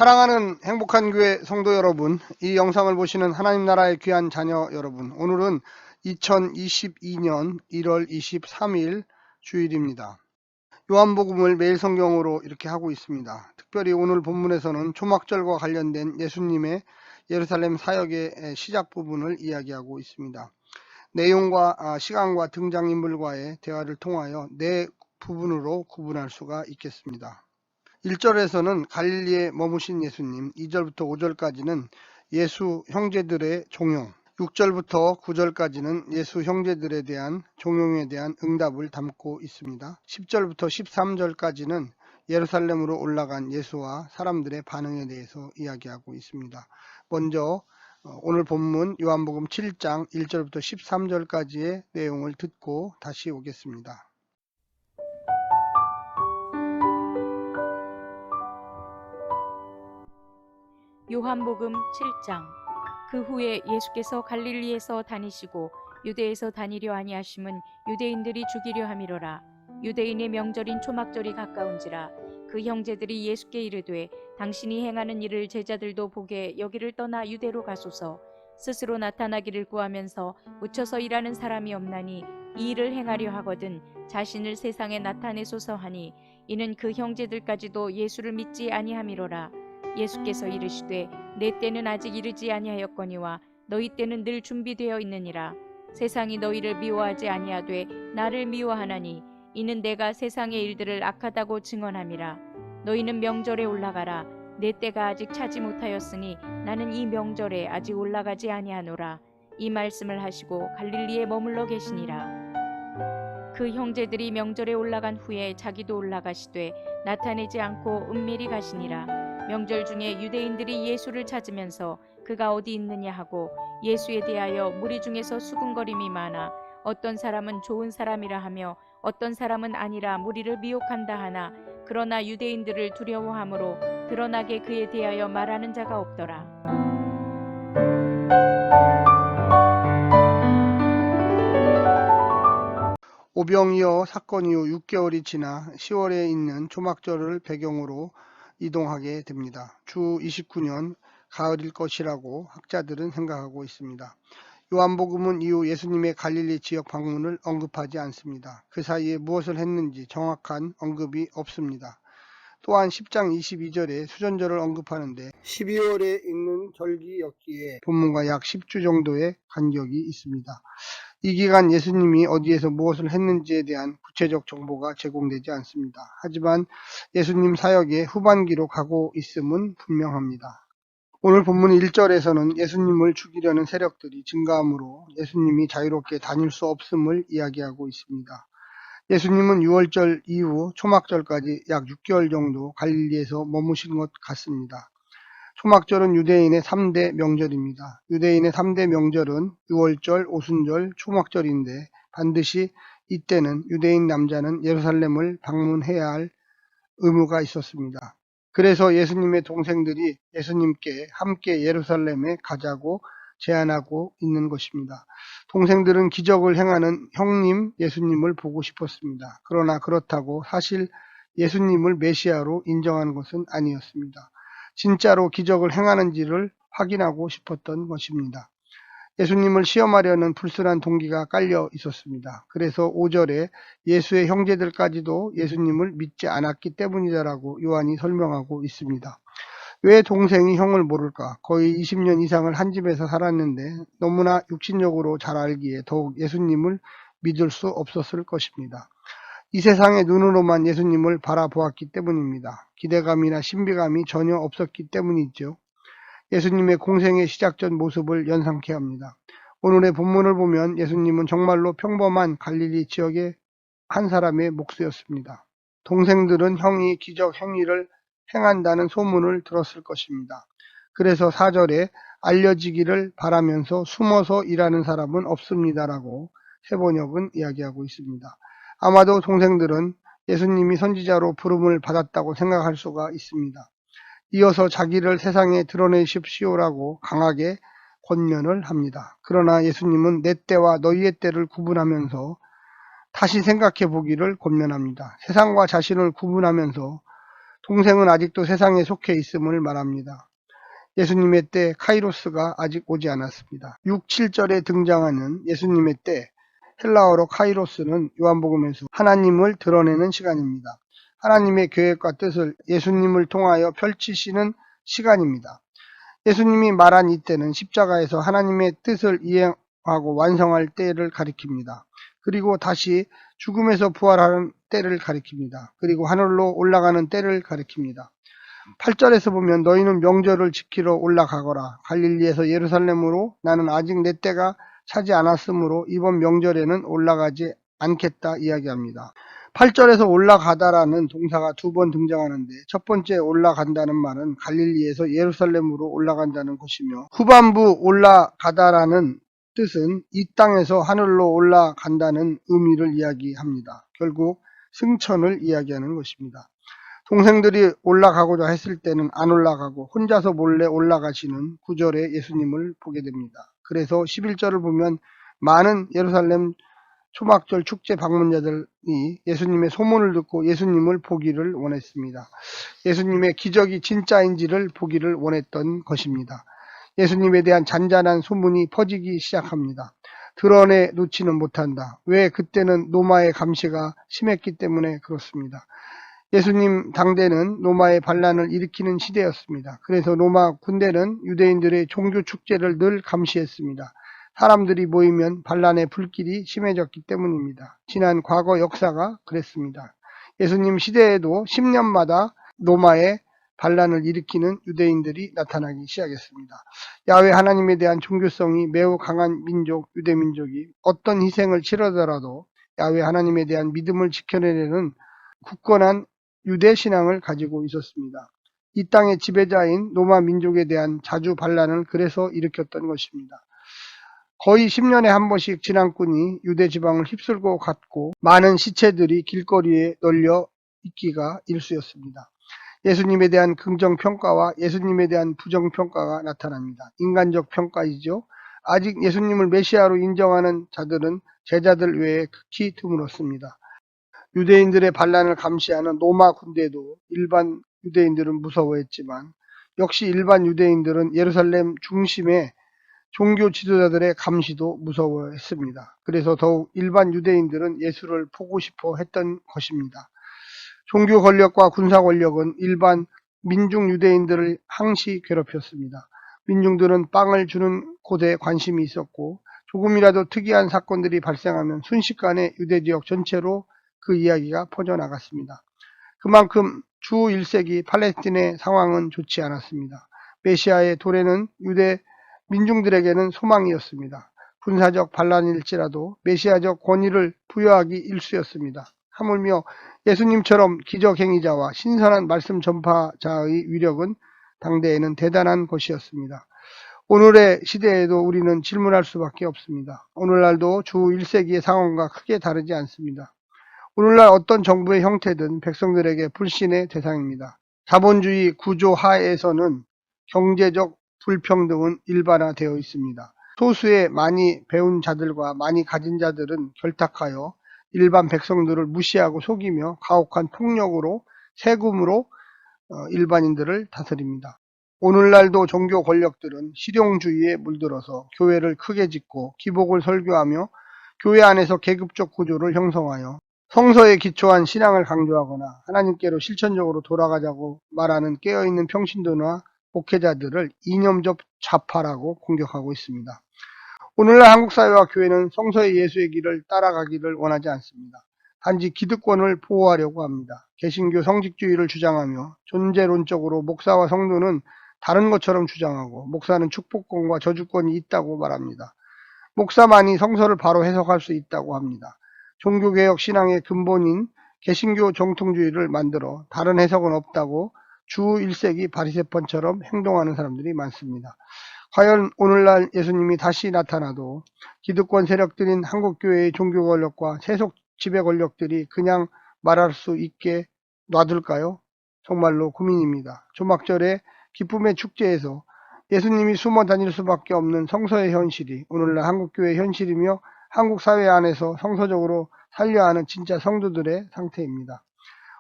사랑하는 행복한 교회 성도 여러분, 이 영상을 보시는 하나님 나라의 귀한 자녀 여러분, 오늘은 2022년 1월 23일 주일입니다. 요한복음을 매일 성경으로 이렇게 하고 있습니다. 특별히 오늘 본문에서는 초막절과 관련된 예수님의 예루살렘 사역의 시작 부분을 이야기하고 있습니다. 내용과 시간과 등장인물과의 대화를 통하여 네 부분으로 구분할 수가 있겠습니다. 1절에서는 갈릴리에 머무신 예수님, 2절부터 5절까지는 예수 형제들의 종용, 6절부터 9절까지는 예수 형제들에 대한 종용에 대한 응답을 담고 있습니다. 10절부터 13절까지는 예루살렘으로 올라간 예수와 사람들의 반응에 대해서 이야기하고 있습니다. 먼저 오늘 본문 요한복음 7장 1절부터 13절까지의 내용을 듣고 다시 오겠습니다. 요한복음 7장. 그 후에 예수께서 갈릴리에서 다니시고 유대에서 다니려 아니하심은 유대인들이 죽이려 함이로라. 유대인의 명절인 초막절이 가까운지라. 그 형제들이 예수께 이르되 당신이 행하는 일을 제자들도 보게 여기를 떠나 유대로 가소서. 스스로 나타나기를 구하면서 묻혀서 일하는 사람이 없나니 이 일을 행하려 하거든 자신을 세상에 나타내소서 하니, 이는 그 형제들까지도 예수를 믿지 아니함이로라. 예수께서 이르시되 내 때는 아직 이르지 아니하였거니와 너희 때는 늘 준비되어 있느니라. 세상이 너희를 미워하지 아니하되 나를 미워하나니 이는 내가 세상의 일들을 악하다고 증언함이라. 너희는 명절에 올라가라. 내 때가 아직 차지 못하였으니 나는 이 명절에 아직 올라가지 아니하노라. 이 말씀을 하시고 갈릴리에 머물러 계시니라. 그 형제들이 명절에 올라간 후에 자기도 올라가시되 나타내지 않고 은밀히 가시니라. 명절 중에 유대인들이 예수를 찾으면서 그가 어디 있느냐 하고 예수에 대하여 무리 중에서 수군거림이 많아 어떤 사람은 좋은 사람이라 하며 어떤 사람은 아니라 무리를 미혹한다 하나, 그러나 유대인들을 두려워함으로 드러나게 그에 대하여 말하는 자가 없더라. 오병이어 사건 이후 6개월이 지나 10월에 있는 초막절을 배경으로 이동하게 됩니다. 주 29년 가을일 것이라고 학자들은 생각하고 있습니다. 요한복음은 이후 예수님의 갈릴리 지역 방문을 언급하지 않습니다. 그 사이에 무엇을 했는지 정확한 언급이 없습니다. 또한 10장 22절에 수전절을 언급하는데 12월에 있는 절기였기에 본문과 약 10주 정도의 간격이 있습니다. 이 기간 예수님이 어디에서 무엇을 했는지에 대한 구체적 정보가 제공되지 않습니다. 하지만 예수님 사역의 후반기로 가고 있음은 분명합니다. 오늘 본문 1절에서는 예수님을 죽이려는 세력들이 증가함으로 예수님이 자유롭게 다닐 수 없음을 이야기하고 있습니다. 예수님은 6월절 이후 초막절까지 약 6개월 정도 갈릴리에서 머무신 것 같습니다. 초막절은 유대인의 3대 명절입니다. 유대인의 3대 명절은 6월절, 오순절, 초막절인데 반드시 이때는 유대인 남자는 예루살렘을 방문해야 할 의무가 있었습니다. 그래서 예수님의 동생들이 예수님께 함께 예루살렘에 가자고 제안하고 있는 것입니다. 동생들은 기적을 행하는 형님 예수님을 보고 싶었습니다. 그러나 그렇다고 사실 예수님을 메시아로 인정하는 것은 아니었습니다. 진짜로 기적을 행하는지를 확인하고 싶었던 것입니다. 예수님을 시험하려는 불순한 동기가 깔려 있었습니다. 그래서 5절에 예수의 형제들까지도 예수님을 믿지 않았기 때문이다라고 요한이 설명하고 있습니다. 왜 동생이 형을 모를까? 거의 20년 이상을 한 집에서 살았는데 너무나 육신적으로 잘 알기에 더욱 예수님을 믿을 수 없었을 것입니다. 이 세상의 눈으로만 예수님을 바라보았기 때문입니다. 기대감이나 신비감이 전혀 없었기 때문이죠. 예수님의 공생의 시작전 모습을 연상케 합니다. 오늘의 본문을 보면 예수님은 정말로 평범한 갈릴리 지역의 한 사람의 목수였습니다. 동생들은 형이 기적 행위를 행한다는 소문을 들었을 것입니다. 그래서 4절에 알려지기를 바라면서 숨어서 일하는 사람은 없습니다라고 세번역은 이야기하고 있습니다. 아마도 동생들은 예수님이 선지자로 부름을 받았다고 생각할 수가 있습니다. 이어서 자기를 세상에 드러내십시오라고 강하게 권면을 합니다. 그러나 예수님은 내 때와 너희의 때를 구분하면서 다시 생각해 보기를 권면합니다. 세상과 자신을 구분하면서 동생은 아직도 세상에 속해 있음을 말합니다. 예수님의 때 카이로스가 아직 오지 않았습니다. 6, 7절에 등장하는 예수님의 때, 헬라어로 카이로스는 요한복음에서 하나님을 드러내는 시간입니다. 하나님의 계획과 뜻을 예수님을 통하여 펼치시는 시간입니다. 예수님이 말한 이때는 십자가에서 하나님의 뜻을 이행하고 완성할 때를 가리킵니다. 그리고 다시 죽음에서 부활하는 때를 가리킵니다. 그리고 하늘로 올라가는 때를 가리킵니다. 8절에서 보면 너희는 명절을 지키러 올라가거라. 갈릴리에서 예루살렘으로 나는 아직 내 때가 차지 않았으므로 이번 명절에는 올라가지 않겠다 이야기합니다. 8절에서 올라가다라는 동사가 두 번 등장하는데 첫 번째 올라간다는 말은 갈릴리에서 예루살렘으로 올라간다는 것이며 후반부 올라가다라는 뜻은 이 땅에서 하늘로 올라간다는 의미를 이야기합니다. 결국 승천을 이야기하는 것입니다. 동생들이 올라가고자 했을 때는 안 올라가고 혼자서 몰래 올라가시는 구절의 예수님을 보게 됩니다. 그래서 11절을 보면 많은 예루살렘 초막절 축제 방문자들이 예수님의 소문을 듣고 예수님을 보기를 원했습니다. 예수님의 기적이 진짜인지를 보기를 원했던 것입니다. 예수님에 대한 잔잔한 소문이 퍼지기 시작합니다. 드러내 놓지는 못한다. 왜? 그때는 로마의 감시가 심했기 때문에 그렇습니다. 예수님 당대는 로마의 반란을 일으키는 시대였습니다. 그래서 로마 군대는 유대인들의 종교 축제를 늘 감시했습니다. 사람들이 모이면 반란의 불길이 심해졌기 때문입니다. 지난 과거 역사가 그랬습니다. 예수님 시대에도 10년마다 로마의 반란을 일으키는 유대인들이 나타나기 시작했습니다. 야훼 하나님에 대한 종교성이 매우 강한 민족, 유대민족이 어떤 희생을 치르더라도 야훼 하나님에 대한 믿음을 지켜내려는 굳건한 유대 신앙을 가지고 있었습니다. 이 땅의 지배자인 로마 민족에 대한 자주 반란을 그래서 일으켰던 것입니다. 거의 10년에 한 번씩 진앙군이 유대 지방을 휩쓸고 갔고 많은 시체들이 길거리에 널려 있기가 일쑤였습니다. 예수님에 대한 긍정평가와 예수님에 대한 부정평가가 나타납니다. 인간적 평가이죠. 아직 예수님을 메시아로 인정하는 자들은 제자들 외에 극히 드물었습니다. 유대인들의 반란을 감시하는 로마 군대도 일반 유대인들은 무서워했지만 역시 일반 유대인들은 예루살렘 중심의 종교 지도자들의 감시도 무서워했습니다. 그래서 더욱 일반 유대인들은 예수를 보고 싶어 했던 것입니다. 종교 권력과 군사 권력은 일반 민중 유대인들을 항시 괴롭혔습니다. 민중들은 빵을 주는 곳에 관심이 있었고 조금이라도 특이한 사건들이 발생하면 순식간에 유대 지역 전체로 그 이야기가 퍼져나갔습니다. 그만큼 주 1세기 팔레스틴의 상황은 좋지 않았습니다. 메시아의 도래는 유대 민중들에게는 소망이었습니다. 군사적 반란일지라도 메시아적 권위를 부여하기 일쑤였습니다. 하물며 예수님처럼 기적행위자와 신선한 말씀 전파자의 위력은 당대에는 대단한 것이었습니다. 오늘의 시대에도 우리는 질문할 수밖에 없습니다. 오늘날도 주 1세기의 상황과 크게 다르지 않습니다. 오늘날 어떤 정부의 형태든 백성들에게 불신의 대상입니다. 자본주의 구조 하에서는 경제적 불평등은 일반화되어 있습니다. 소수의 많이 배운 자들과 많이 가진 자들은 결탁하여 일반 백성들을 무시하고 속이며 가혹한 폭력으로 세금으로 일반인들을 다스립니다. 오늘날도 종교 권력들은 실용주의에 물들어서 교회를 크게 짓고 기복을 설교하며 교회 안에서 계급적 구조를 형성하여 성서에 기초한 신앙을 강조하거나 하나님께로 실천적으로 돌아가자고 말하는 깨어있는 평신도나 목회자들을 이념적 좌파라고 공격하고 있습니다. 오늘날 한국 사회와 교회는 성서의 예수의 길을 따라가기를 원하지 않습니다. 단지 기득권을 보호하려고 합니다. 개신교 성직주의를 주장하며 존재론적으로 목사와 성도는 다른 것처럼 주장하고 목사는 축복권과 저주권이 있다고 말합니다. 목사만이 성서를 바로 해석할 수 있다고 합니다. 종교개혁 신앙의 근본인 개신교 정통주의를 만들어 다른 해석은 없다고 주 1세기 바리새판처럼 행동하는 사람들이 많습니다. 과연 오늘날 예수님이 다시 나타나도 기득권 세력들인 한국교회의 종교 권력과 세속 지배 권력들이 그냥 말할 수 있게 놔둘까요? 정말로 고민입니다. 조막절의 기쁨의 축제에서 예수님이 숨어 다닐 수밖에 없는 성서의 현실이 오늘날 한국교회의 현실이며 한국 사회 안에서 성서적으로 살려 하는 진짜 성도들의 상태입니다.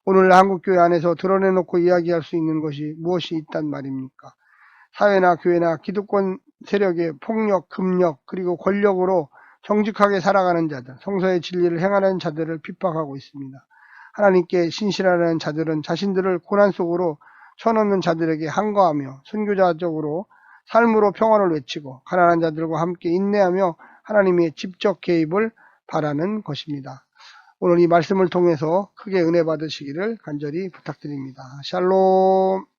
오늘 한국교회 안에서 드러내놓고 이야기할 수 있는 것이 무엇이 있단 말입니까? 사회나 교회나 기득권 세력의 폭력, 금력, 그리고 권력으로 정직하게 살아가는 자들, 성서의 진리를 행하는 자들을 핍박하고 있습니다. 하나님께 신실하는 자들은 자신들을 고난 속으로 쳐넣는 자들에게 항거하며 선교자적으로 삶으로 평안을 외치고 가난한 자들과 함께 인내하며 하나님의 직접 개입을 바라는 것입니다. 오늘 이 말씀을 통해서 크게 은혜 받으시기를 간절히 부탁드립니다. 샬롬.